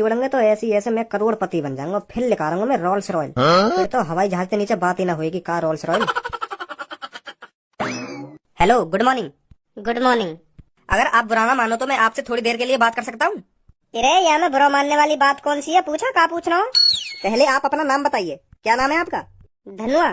उड़ेंगे तो ऐसे ऐसे मैं करोड़पति बन जाऊंगा। फिर लिखा रहूंगा मैं रोल्स रॉयल। फिर तो हवाई जहाज के नीचे बात ही ना होगी car Rolls Royce. Hello, good morning. Good morning. अगर आप बुरा ना मानो तो मैं आपसे थोड़ी देर के लिए बात कर सकता हूँ? अरे यहाँ में बुरा मानने वाली बात कौन सी है? पूछो, क्या पूछना हो? पहले आप अपना नाम बताइए, क्या नाम है आपका? धनुआ।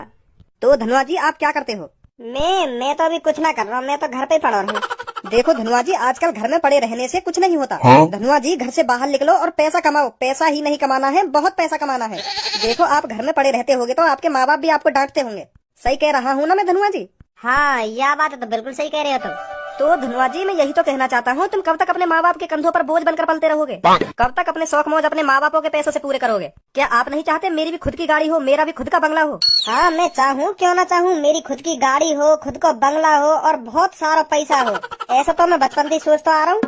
तो धनुआ जी, आप क्या करते हो? मैं तो अभी कुछ ना कर रहा हूँ, मैं तो घर पे ही पड़ा हूँ। देखो धनुआ जी, आजकल घर में पड़े रहने से कुछ नहीं होता। धनुआ जी, घर से बाहर निकलो और पैसा कमाओ। पैसा ही नहीं कमाना है, बहुत पैसा कमाना है। देखो, आप घर में पड़े रहते होगे तो आपके माँ बाप भी आपको डांटते होंगे। सही कह रहा हूँ ना मैं धनुआ जी? हाँ, यह बात तो बिल्कुल सही कह रहे हो तुम। तो धनुआ जी, मैं यही तो कहना चाहता हूँ, तुम कब तक अपने माँ बाप के कंधों पर बोझ बनकर पलते रहोगे? कब तक अपने शौक मौज अपने माँ बापों के पैसों से पूरे करोगे? क्या आप नहीं चाहते मेरी भी खुद की गाड़ी हो, मेरा भी खुद का बंगला हो? हाँ, मैं चाहूँ, क्यों ना चाहूँ, मेरी खुद की गाड़ी हो, खुद को बंगला हो और बहुत सारा पैसा हो। ऐसा तो मैं बचपन से सोचता आ रहा हूँ।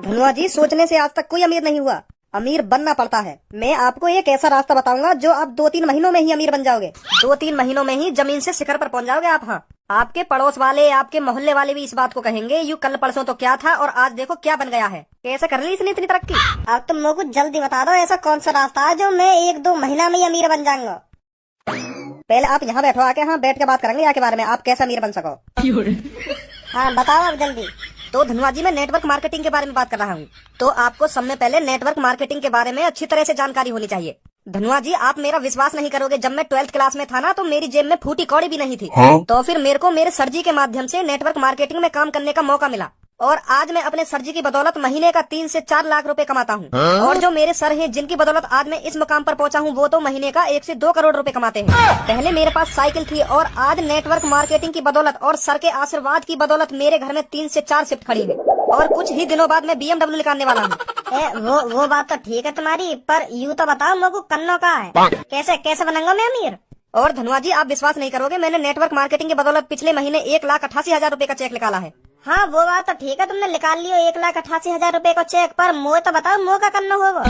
धनुआ जी, सोचने से आज तक कोई अमीर नहीं हुआ, अमीर बनना पड़ता है। मैं आपको एक ऐसा रास्ता बताऊंगा जो आप 2-3 महीनों में ही अमीर बन जाओगे। 2-3 महीनों में ही जमीन से शिखर पर पहुंच जाओगे आप। हाँ, आपके पड़ोस वाले, आपके मोहल्ले वाले भी इस बात को कहेंगे, यू कल परसों तो क्या था और आज देखो क्या बन गया है। कैसे कर ली इसने इतनी तरक्की? अब तुम मुझको जल्दी बता दो, ऐसा कौन सा रास्ता है जो मैं 1-2 महीना में ही अमीर बन जाऊंगा? पहले आप यहाँ बैठो आके, हाँ बैठ के बात करेंगे यहाँ के बारे में, आप कैसे अमीर बन सको। हाँ बताओ अब जल्दी। तो धनुआ जी, मैं नेटवर्क मार्केटिंग के बारे में बात कर रहा हूँ। तो आपको सब में पहले नेटवर्क मार्केटिंग के बारे में अच्छी तरह से जानकारी होनी चाहिए। धनुआ जी, आप मेरा विश्वास नहीं करोगे, जब मैं 12th क्लास में था ना तो मेरी जेब में फूटी कौड़ी भी नहीं थी। तो फिर मेरे को मेरे सर जी के माध्यम से नेटवर्क मार्केटिंग में काम करने का मौका मिला और आज मैं अपने सर जी की बदौलत महीने का 3 से 4 लाख रुपए कमाता हूँ। और जो मेरे सर हैं जिनकी बदौलत आज मैं इस मुकाम पर पहुँचा हूँ, वो तो महीने का 1 से 2 करोड़ रुपए कमाते हैं। पहले मेरे पास साइकिल थी और आज नेटवर्क मार्केटिंग की बदौलत और सर के आशीर्वाद की बदौलत मेरे घर में 3 से 4 शिफ्ट खड़ी है और कुछ ही दिनों बाद मैं BMW निकालने वाला हूँ। वो बात तो ठीक है तुम्हारी, पर यूँ तो बताओ मुझको कन्नो का है, कैसे कैसे बनूंगा मैं अमीर? और धनुआ जी, आप विश्वास नहीं करोगे, मैंने नेटवर्क मार्केटिंग की बदौलत पिछले महीने 1,88,000 रुपए का चेक निकाला है। हाँ, वो बात तो ठीक है, तुमने निकाल लियो 1,88,000 रुपए का चेक, पर मुझे तो बताओ मुँह का कन्नो होगा।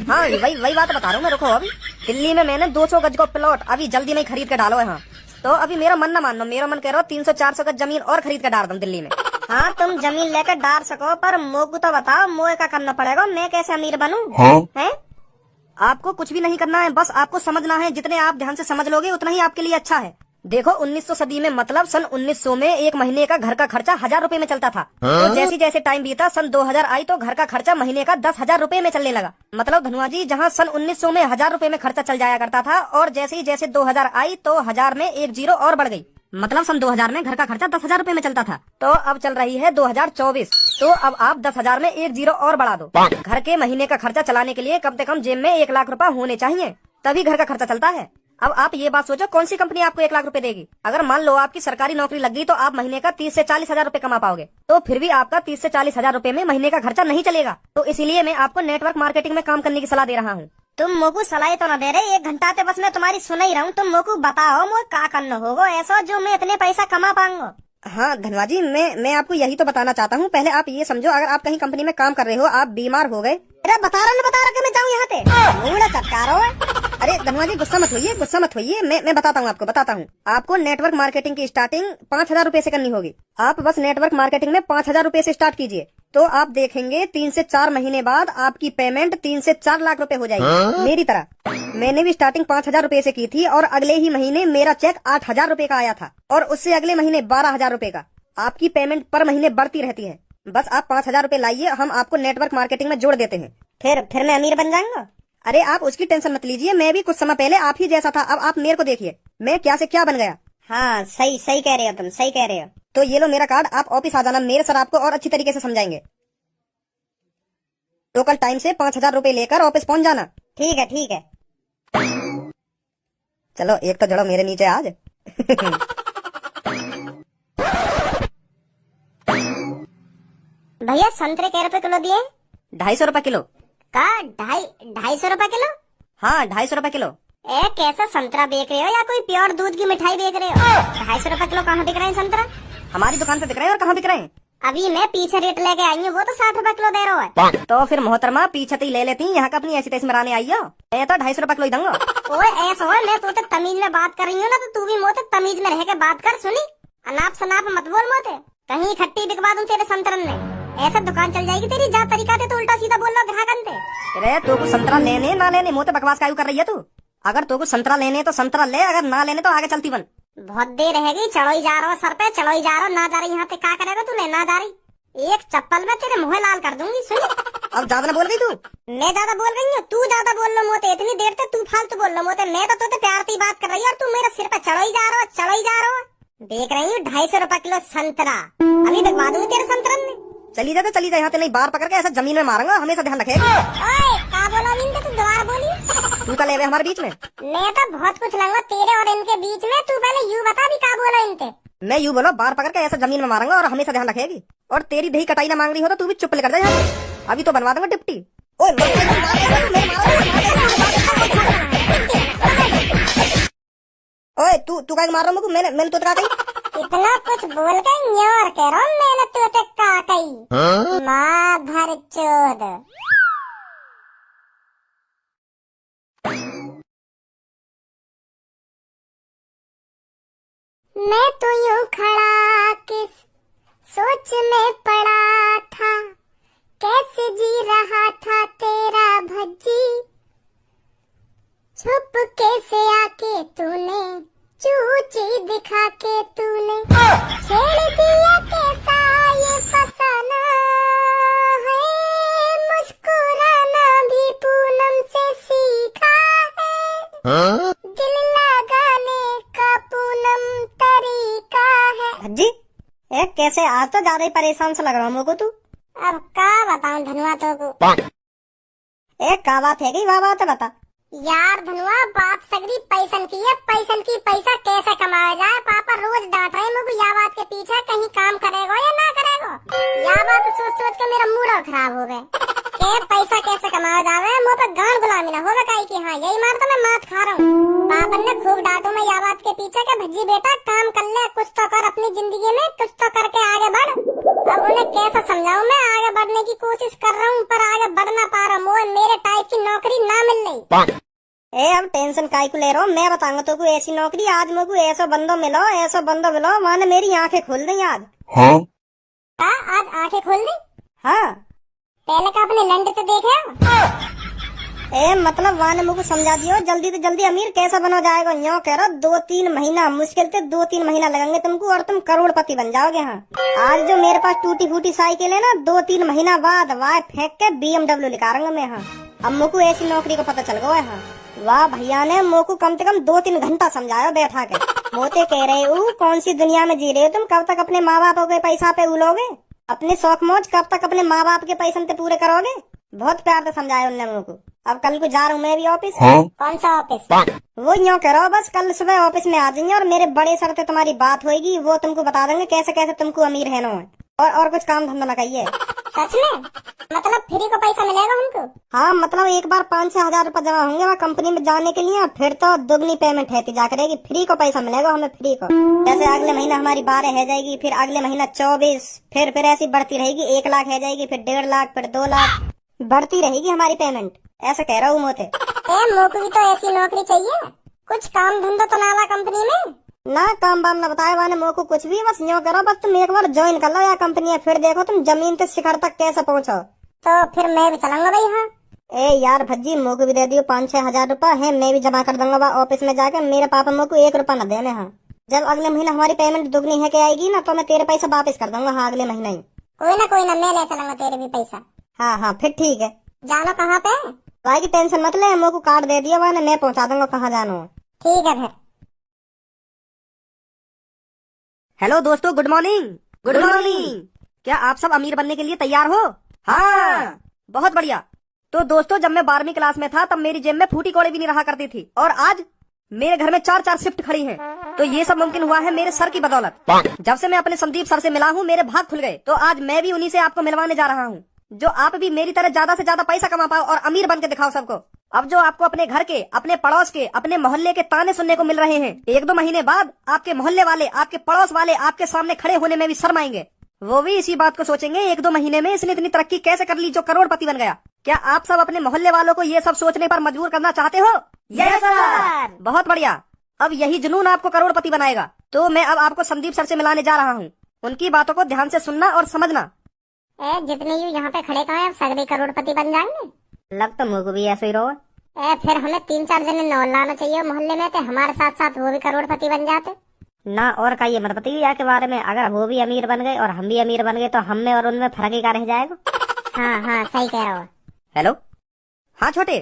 हाँ, वही बात बता रहा हूँ मैं। रुको, अभी दिल्ली में मैंने 200 गज का प्लॉट अभी जल्दी में खरीद के डालो है। हाँ, तो अभी मेरा मन न मानो, मेरा मन कह रहा हो 300-400 गज जमीन और खरीद के डाल दूं दिल्ली में। हाँ, तुम जमीन लेकर डाल सको, पर मुझको तो बताओ मुँह का करना पड़ेगा, मैं कैसे अमीर बनूं? हैं? आपको कुछ भी नहीं करना है, बस आपको समझना है। जितने आप ध्यान से समझ लोगे उतना ही आपके लिए अच्छा है। देखो, 1900 सदी में, मतलब सन 1900 में एक महीने का घर का खर्चा 1000 रुपए में चलता था। तो जैसे जैसे टाइम बीता, सन 2000 आई तो घर का खर्चा महीने का 10,000 रुपए में चलने लगा। मतलब धनुआ जी, जहाँ सन 1900 में 1000 रुपए में खर्चा चल जाया करता था और जैसे ही जैसे 2000 आई तो 1000 में एक जीरो और बढ़ गई। मतलब सन 2000 में घर का खर्चा 10,000 रुपए में चलता था। तो अब चल रही है 2024, तो अब आप 10,000 में एक जीरो और बढ़ा दो। घर के महीने का खर्चा चलाने के लिए कम से कम जेब में 1 लाख रुपए होने चाहिए, तभी घर का खर्चा चलता है। अब आप ये बात सोचो, कौन सी कंपनी आपको 1 लाख रुपए देगी? अगर मान लो आपकी सरकारी नौकरी लग गई तो आप महीने का 30 से 40 हजार रुपए कमा पाओगे। तो फिर भी आपका 30 से 40 हजार रुपए में महीने का खर्चा नहीं चलेगा। तो इसीलिए मैं आपको नेटवर्क मार्केटिंग में काम करने की सलाह दे रहा हूँ। तुम मुझको सलाह तो न दे रहे, 1 घंटा तो बस मैं तुम्हारी सुन ही रहा हूँ। तुम मुझको बताओ मुझे क्या करना होगा ऐसा जो मैं इतने पैसा कमा पाऊंगा। हाँ धनवा जी, मैं आपको यही तो बताना चाहता हूँ। पहले आप ये समझो, अगर आप कहीं कंपनी में काम कर रहे हो, आप बीमार हो गए। अरे बता रहा कि मैं जाऊँ यहाँ पे चटका रहा है। अरे धनवा जी, गुस्सा मत होइए, मैं बताता हूँ आपको। आपको नेटवर्क मार्केटिंग की स्टार्टिंग 5,000 रुपए से करनी होगी। आप बस नेटवर्क मार्केटिंग में 5,000 रुपए से स्टार्ट कीजिए, तो आप देखेंगे 3 से 4 महीने बाद आपकी पेमेंट 3 से 4 लाख रुपए हो जाएगी। मेरी तरह मैंने भी स्टार्टिंग 5,000 रुपए से की थी और अगले ही महीने मेरा चेक 8,000 रुपए का आया था और उससे अगले महीने 12,000 रुपए का। आपकी पेमेंट पर महीने बढ़ती रहती है। बस आप 5,000 रुपए लाइए, हम आपको नेटवर्क मार्केटिंग में जोड़ देते हैं। फिर मैं अमीर बन जाऊंगा। अरे आप उसकी टेंशन मत लीजिए, मैं भी कुछ समय पहले आप ही जैसा था। अब आप मेरे को देखिए, मैं क्या से क्या बन गया। हाँ, सही कह रहे हो तुम, सही कह रहे हो। तो ये लो मेरा कार्ड, आप ऑफिस आ जाना, मेरे सर आपको और अच्छी तरीके से समझाएंगे। तो कल टाइम से 5,000 रुपए लेकर ऑफिस पहुंच जाना। ठीक है। चलो एक तो जड़ो मेरे नीचे आज। भैया संतरे कै रुपए किलो दिए? 250 रुपए किलो। का 250 रुपए किलो? हाँ 250 रुपए किलो। ए कैसा संतरा बेच रहे हो या कोई प्योर दूध की मिठाई बेच रहे हो? 250 रुपए किलो कहाँ बिक रहे हैं संतरा? हमारी दुकान पे बिक रहे हैं। और कहाँ बिक रहे हैं? अभी मैं पीछे रेट लेके आई हूँ, वो तो 60 रुपए किलो दे रहा है। तो फिर मोहतरमा पीछे तो ले लेती, यहाँ का अपनी ऐसी तैसी मराने आई हो। ये तो 250 रुपए किलो ही दूंगा। ओए ऐसा हो, मैं तो तमीज में बात कर रही हूँ ना, तो तू भी मोते तमीज में रह के बात कर। सुनी, अनाप शनाप मत बोल मोते, कहीं खट्टी बिकवा दूं तेरे संतरन में। ऐसा दुकान चल जाएगी तेरी। जा तरीका दे तो उल्टा सीधा बोल रहा ग्राहकन पे। अरे तो कुछ संतरा लेने ना लेने मुँह पे बकवास कायू कर रही है तू। अगर तो कुछ संतरा लेने तो संतरा ले, अगर ना लेने तो आगे चलती बन। बहुत देर रहेगी, चढ़ो ही जा रहा सर पे, चढ़ो ही जा रहा। ना जा रही यहाँ पे क्या करेगा तू? लेना जा रही एक चप्पल में तेरे मुँह लाल कर दूंगी। सुन अब ज्यादा ना बोल गई तू। मैं ज्यादा बोल रही हूँ, तू ज्यादा बोल लो मोते। इतनी देर से तू फालतू बोल लो मोते। मैं तो प्यार से बात कर रही हूँ और तू मेरे सिर पे चढ़ो ही जा रहा हो, चढ़ो ही जा रहा हो। देख रही हूँ 250 रुपए किलो संतरा, अभी बिकवा दूंगी तेरे संतरन में। चली जा तो चली जा, यहाँ नहीं बार पकड़ के ऐसा जमीन में मारूंगा, हमेशा ध्यान रखेगा। ओए क्या बोला इनके? तू दोबारा बोली। तू कल हमारे बीच में। मैं तो बहुत कुछ लूंगा तेरे और इनके बीच में। तू पहले यूँ बता भी क्या बोला इनके। मैं यूँ बोलो, बार पकड़ के ऐसा जमीन में मारूंगा और हमेशा ध्यान रखेगी। और तेरी दही कटाई ना मांग रही हो तो तू भी चुप लेकर जा यहाँ से। अभी तो बनवा दूंगा डिप्टी। ओए तू क्या मार रहा हूँ? मैंने तो कहा इतना कुछ बोल के न्योर कह रहा हूँ मैंने तो का कही। माँ भर चोद। मैं तो यूं खड़ा किस सोच में पड़ा था, कैसे जी रहा था तेरा भज्जी। छुप कैसे आके तूने चूची दिखा के तूने छेड़ दिया कैसा ये फसाना है। मुस्कुराना भी पूनम से सीखा है, दिल लगाने का पूनम तरीका है। भज्जी कैसे आज तो ज्यादा ही परेशान सा लग रहा हूँ तू। अब क्या बताऊं धनुआ तो को। क्या बात है? वाह बात है, बता। यार धनुआ बात सगरी पैसन की है। पैसन की पैसा कैसे कमाया जाए। पापा रोज डांट रहे मुझे या बात के पीछे कहीं काम करेगा या ना करेगा। या बात सोच सोच के मेरा मूड खराब हो गए। पैसा कैसे कमाया जावे मुँह पे गान गुलामी ना होगा काई की। हाँ यही मार तो मैं मात खा रहा हूँ। पापा ने खूब डांटू मैं या बात के पीछे के भज्जी बेटा काम कर ले, कुछ तो कर अपनी जिंदगी में, कुछ तो करके आगे बढ़। अब उन्हें कैसा समझाऊं? मैं आगे बढ़ने की कोशिश कर रहा हूँ पर आगे बढ़ ना पा रहा हूँ। मेरे टाइप की नौकरी ना मिल रही। अब टेंशन काय को ले रहा हूँ? मैं बताऊंगा तो कोई ऐसी नौकरी। आज मुझको ऐसा बंदो मिलो, ऐसा बंदो मिलो, माने मेरी आंखें खोल दी आज। हाँ? आज आंखें खोल दी? हाँ। पहले का अपने लंड तो देखे। मतलब वाने मुझको समझा दियो जल्दी तो जल्दी अमीर कैसा बना जाएगा। यूँ कह रहा 2-3 महीना, मुश्किल से 2-3 महीना लगेंगे तुमको और तुम करोड़पति बन जाओगे। हाँ आज जो मेरे पास टूटी फूटी साइकिल है ना, 2-3 महीना बाद वाह फेंक के BMW निकालूंगा मैं। हाँ अब मुझको ऐसी नौकरी का पता चल गया है। हाँ वाह भैया ने मुझको कम से कम 2-3 घंटा समझाया बैठा के। मोते कह रहे हो कौन सी दुनिया में जी रहे हो तुम? कब तक अपने माँ बाप के पैसा पे उलोगे? अपने शौक मौज कब तक अपने माँ बाप के पैसे पे पूरे करोगे? बहुत प्यार से समझाया उनने मुझको। अब कल को जा रहा हूँ मैं भी ऑफिस। कौन सा ऑफिस? वो यूँ करो बस कल सुबह ऑफिस में आ जाइए और मेरे बड़े सर से तुम्हारी बात होगी। वो तुमको बता देंगे कैसे कैसे तुमको अमीर रहना है। और कुछ काम धंधा ना कहिए। सच में? मतलब फ्री को पैसा मिलेगा हमको? हाँ मतलब एक बार 5-6 हजार रूपए जमा होंगे वहाँ कंपनी में जाने के लिए, फिर तो दुगनी पेमेंट है जा करेगी। फ्री को पैसा मिलेगा हमें, फ्री को। जैसे अगले महीना हमारी 12 है जाएगी, फिर अगले महीना 24, फिर ऐसी बढ़ती रहेगी। 1 लाख है जाएगी, फिर 1.5 लाख, फिर 2 लाख, बढ़ती रहेगी हमारी पेमेंट। ऐसा कह रहा हूँ मोते। मोको भी तो ऐसी नौकरी चाहिए। कुछ काम धंधा तो ना कंपनी में? ना काम बाम ना बताए वाने मोको कुछ भी। बस यूँ करो बस तुम एक बार ज्वाइन कर लो या कंपनी है, फिर देखो तुम जमीन से शिखर तक कैसे पहुँचो। तो फिर मैं भी चलूंगा भाई। हाँ यार भज्जी मोको भी दे दियो 5-6 हजार रूपए है, मैं भी जमा कर दूंगा ऑफिस में जाके। मेरे पापा मोको 1 रुपया न देने। हाँ जब अगले महीना हमारी पेमेंट दुगनी है के आएगी ना तो मैं तेरे पैसा वापस कर दूंगा। हाँ अगले महीना ही। कोई ना मैं ले चलूंगा तेरे भी पैसा। हाँ फिर ठीक है। जानो कहाँ पे? भाई की टेंशन मत ले, मोको कार्ड दे दिया मैंने, मैं पहुँचा दूंगा कहाँ जाना है। ठीक है फिर। हेलो दोस्तों, गुड मॉर्निंग। Good morning. क्या आप सब अमीर बनने के लिए तैयार हो? हाँ बहुत बढ़िया। तो दोस्तों जब मैं 12वीं क्लास में था तब मेरी जेब में फूटी कौड़ी भी नहीं रहा करती थी, और आज मेरे घर में 4-4 शिफ्ट खड़ी हैं। तो ये सब मुमकिन हुआ है मेरे सर की बदौलत। जब से मैं अपने संदीप सर से मिला हूँ मेरे भाग खुल गए। तो आज मैं भी उन्हीं से आपको मिलवाने जा रहा हूँ, जो आप भी मेरी तरह ज्यादा से ज्यादा पैसा कमा पाओ और अमीर बन के दिखाओ सबको। अब जो आपको अपने घर के, अपने पड़ोस के, अपने मोहल्ले के ताने सुनने को मिल रहे हैं, 1-2 महीने बाद आपके मोहल्ले वाले, आपके पड़ोस वाले आपके सामने खड़े होने में भी शर्माएंगे। वो भी इसी बात को सोचेंगे 1-2 महीने में इसने इतनी तरक्की कैसे कर ली जो करोड़पति बन गया। क्या आप सब अपने मोहल्ले वालों को ये सब सोचने पर मजबूर करना चाहते हो? Yes sir. बहुत बढ़िया। अब यही जुनून आपको करोड़पति बनाएगा। तो मैं अब आपको संदीप सर से मिलाने जा रहा हूँ। उनकी बातों को ध्यान से सुनना और समझना। जितने यू यहाँ पे खड़े कहाँ हैं, अब सगरे करोड़पति बन जाएंगे। लग तो मुझको भी ऐसे ही रहो। फिर हमें 3-4 जने नौ लाना चाहिए मोहल्ले में, तो हमारे साथ साथ वो भी करोड़पति बन जाते। ना और का ये मत बताइए के बारे में, अगर वो भी अमीर बन गए और हम भी अमीर बन गए तो हम में और उनमें फर्क ही क्या रह जाएगा। हाँ सही कह रहे हो। हेलो, हाँ छोटे,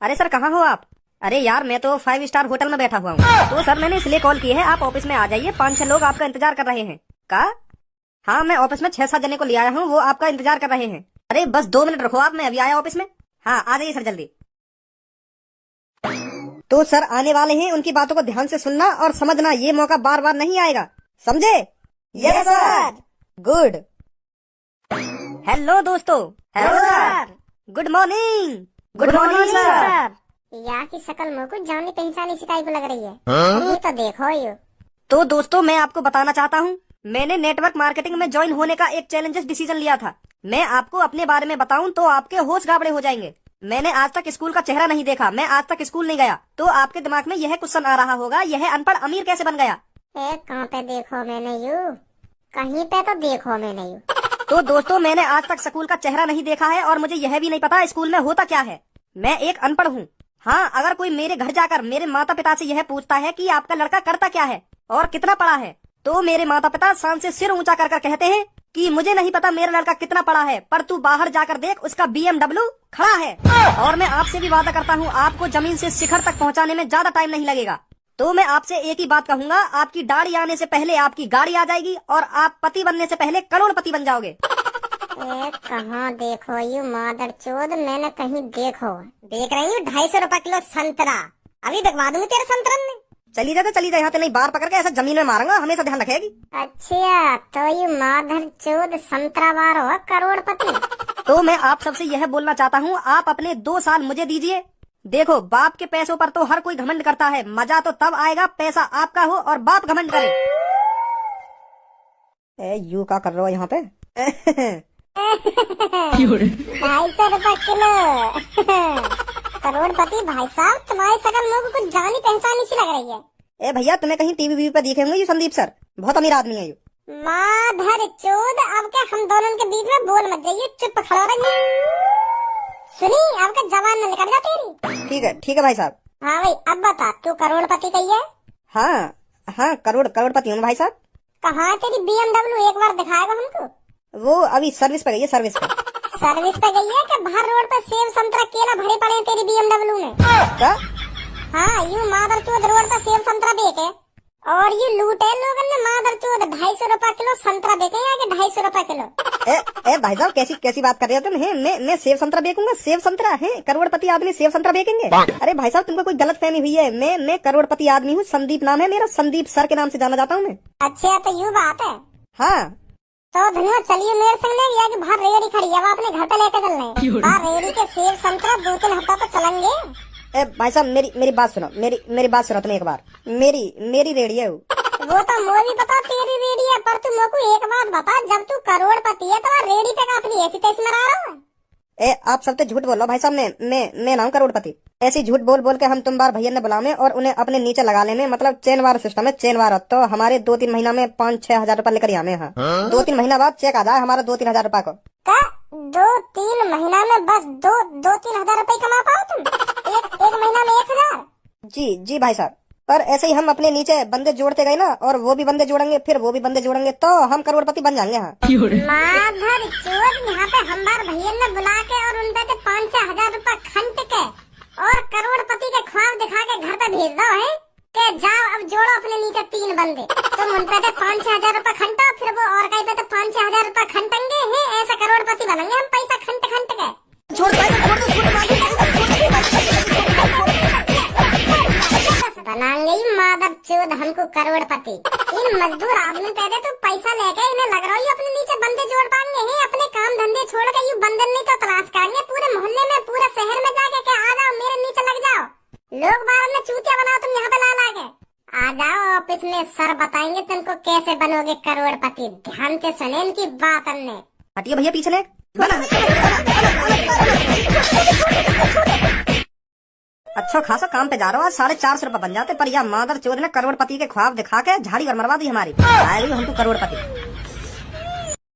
अरे सर कहाँ हो आप? अरे यार मैं तो 5 स्टार होटल में बैठा हुआ हूँ। तो सर मैंने इसलिए कॉल की है, आप ऑफिस में आ जाइए, 5-6 लोग आपका इंतजार कर रहे हैं। का? हाँ मैं ऑफिस में 6-7 जने को ले आया हूँ, वो आपका इंतजार कर रहे हैं। अरे बस 2 मिनट रखो आप, मैं अभी आया ऑफिस में। हाँ आ जाइए सर जल्दी। तो सर आने वाले हैं, उनकी बातों को ध्यान से सुनना और समझना, ये मौका बार बार नहीं आएगा, समझे? Yes sir. गुड। हेलो दोस्तों। Hello sir. Good morning. Good morning sir. यहाँ की शक्ल मुझ को जानी पहचानी सी टाइप लग रही है। ये तो देखो यू। तो दोस्तों मैं आपको बताना चाहता हूँ, मैंने नेटवर्क मार्केटिंग में ज्वाइन होने का एक चैलेंजिंग डिसीजन लिया था। मैं आपको अपने बारे में बताऊं तो आपके होश गाबड़े हो जाएंगे। मैंने आज तक स्कूल का चेहरा नहीं देखा, मैं आज तक स्कूल नहीं गया। तो आपके दिमाग में यह क्वेश्चन आ रहा होगा, यह अनपढ़ अमीर कैसे बन गया? कहाँ पे देखो मैंने यू, कहीं पे तो देखो मैंने यू। तो दोस्तों मैंने आज तक स्कूल का चेहरा नहीं देखा है और मुझे यह भी नहीं पता स्कूल में होता क्या है। मैं एक अनपढ़ हूँ। हाँ, अगर कोई मेरे घर जाकर मेरे माता पिता से यह पूछता है कि आपका लड़का करता क्या है और कितना पढ़ा है, तो मेरे माता पिता शान से सिर ऊंचा कर कहते हैं कि मुझे नहीं पता मेरा लड़का कितना पढ़ा है, पर तू बाहर जाकर देख, उसका BMW खड़ा है। और मैं आपसे भी वादा करता हूँ, आपको जमीन से शिखर तक पहुँचाने में ज्यादा टाइम नहीं लगेगा। तो मैं आपसे एक ही बात कहूँगा, आपकी दाढ़ी आने से पहले आपकी गाड़ी आ जाएगी और आप पति बनने से पहले करोड़पति बन जाओगे। कहाँ देखो यू मादर चोद, मैंने कहीं देख रही हूँ 250 रुपए किलो संतरा, अभी बिकवा दूंगी तेरे संतरन में। चली जा यहाँ पे नहीं, बाहर पकड़ के ऐसा जमीन में मारूंगा, हमेशा ध्यान रखेगी। अच्छा तो ये माधर चोद संतरावार हो करोड़पति। तो मैं आप सबसे यह बोलना चाहता हूँ, आप अपने 2 साल मुझे दीजिए। देखो बाप के पैसों पर तो हर कोई घमंड करता है, मजा तो तब आएगा पैसा आपका हो और बाप घमंड करे। यू क्या कर रहे हो यहाँ पे? 250 रुपए किलो करोड़पति भाई साहब, तुम्हारी शकल मुझे कुछ जानी पहचानी सी लग रही है। ए भैया तुम्हें कहीं टीवी पे देखे होंगे, ये संदीप सर बहुत अमीर आदमी है। ये माधर चोद, अब क्या हम दोनों के बीच में बोल मत जाइए, चुप खड़ा रहिए। सुनी, आपका जवान न निकल जा तेरी। ठीक है भाई साहब। हाँ भाई अब बता, तू करोड़पति कही है? हाँ करोड़पति हूँ भाई साहब। कहाँ है तेरी BMW, एक बार दिखाएगा हमको? वो अभी सर्विस पे गई है, सर्विस पे गई है कि बाहर रोड पे सेब संतरा केला भरे पड़े हैं तेरी BMW में? क्या? हाँ यू मादर चोद रोड पे सेब संतरा बेचे और ये लूटे लोगों ने मादर चोद 250 रुपए किलो संतरा बेचे या कि 250 रुपए किलो? ए भाई साहब कैसी बात कर रहे हो तुम? मैं सेब संतरा बेचूंगा? सेब संतरा है? करोड़पति आदमी सेब संतरा बेचेंगे? अरे भाई साहब तुमको कोई गलत फहमी हुई है, मैं करोड़पति आदमी हूँ, संदीप नाम है मेरा, संदीप सर के नाम से जाना जाता हूँ मैं। अच्छा तो यू बात है। हाँ तो धन्यवाद, चलिए मेरे संग ले गया कि बाहर रेड़ी खड़ी है, अपने घर पे लेके चल रहे हैं। बाहर रेड़ी के सेब संतरा 2-3 हफ्ता तो चलेंगे। ए भाई साहब मेरी बात सुनो, मेरी बात सुनो तुम एक बार। मेरी रेडी है वो तो मुझे भी पता तेरी रेडी है, पर तू मेरे को एक बात बता, जब तू करोड़पति है तो रेडी पे काफी ऐसी तैसी मरा रहा है। आप सब तो झूठ बोल रहे हो भाई साहब, मैं ना हूँ करोड़पति। ऐसी झूठ बोल के हम तुम बार भैया ने बुलाने और उन्हें अपने नीचे लगा लेने, मतलब चेन वार सिस्टम है, चेन वार। तो हमारे 2-3 महीना में 5-6 हजार रुपए लेकर आने। हाँ 2-3 महीना बाद चेक आ जाए हमारा 2-3 हजार रुपए को। 2-3 महीना में बस 2-3 हजार रुपए कमा पाओ तुम? एक महीना में 1000? जी भाई साहब, पर ऐसे ही हम अपने नीचे बंदे जोड़ते गए ना, और वो भी बंदे जोड़ेंगे, फिर वो भी बंदे जोड़ेंगे, तो हम करोड़पति बन जाएंगे। हाँ माधर चोद, यहाँ पे हम बार भैया ने बुला के और उन पे 5-6 हजार रुपए खंड के और करोड़पति के ख्वाब दिखा के घर पे भेज दो है कि जाओ अब जोड़ो अपने नीचे 3 बंदे। तुम उन पे 5-6 हजार रुपए खंटो, फिर वो और कहीं पे 5-6 हजार रुपए खंटेंगे हैं, ऐसा करोड़पति बनेंगे हम पैसा खंट के। बनाएंगे ही मादर चोद हमको करोड़पति। इन मजदूर आदमी पैदे तो पैसा लेके इन्हें लग रहा है अपने नीचे बंदे जोड़ पाएंगे हैं, अपने काम धंधे छोड़ के यू बंदर नहीं तो तलाश करेंगे पूरे मोहल्ले में, पूरे शहर में जाके के आ जाओ मेरे नीचे लग जाओ, लोग बाहर में चूतिया बनाओ तुम यहाँ पे ला के आ जाओ ऑफिस में, सर बताएंगे तुमको कैसे बनोगे करोड़पति। ध्यान से सुने इनकी बात। हमने हटिए भैया पीछे ले। अच्छा खासा काम पे जा रहा हूँ, 450 रुपए बन जाते, पर यह मादर चोद ने करोड़पति के ख्वाब दिखा के झाड़ी और मरवा दी हमारी। आएगी हमको करोड़पति।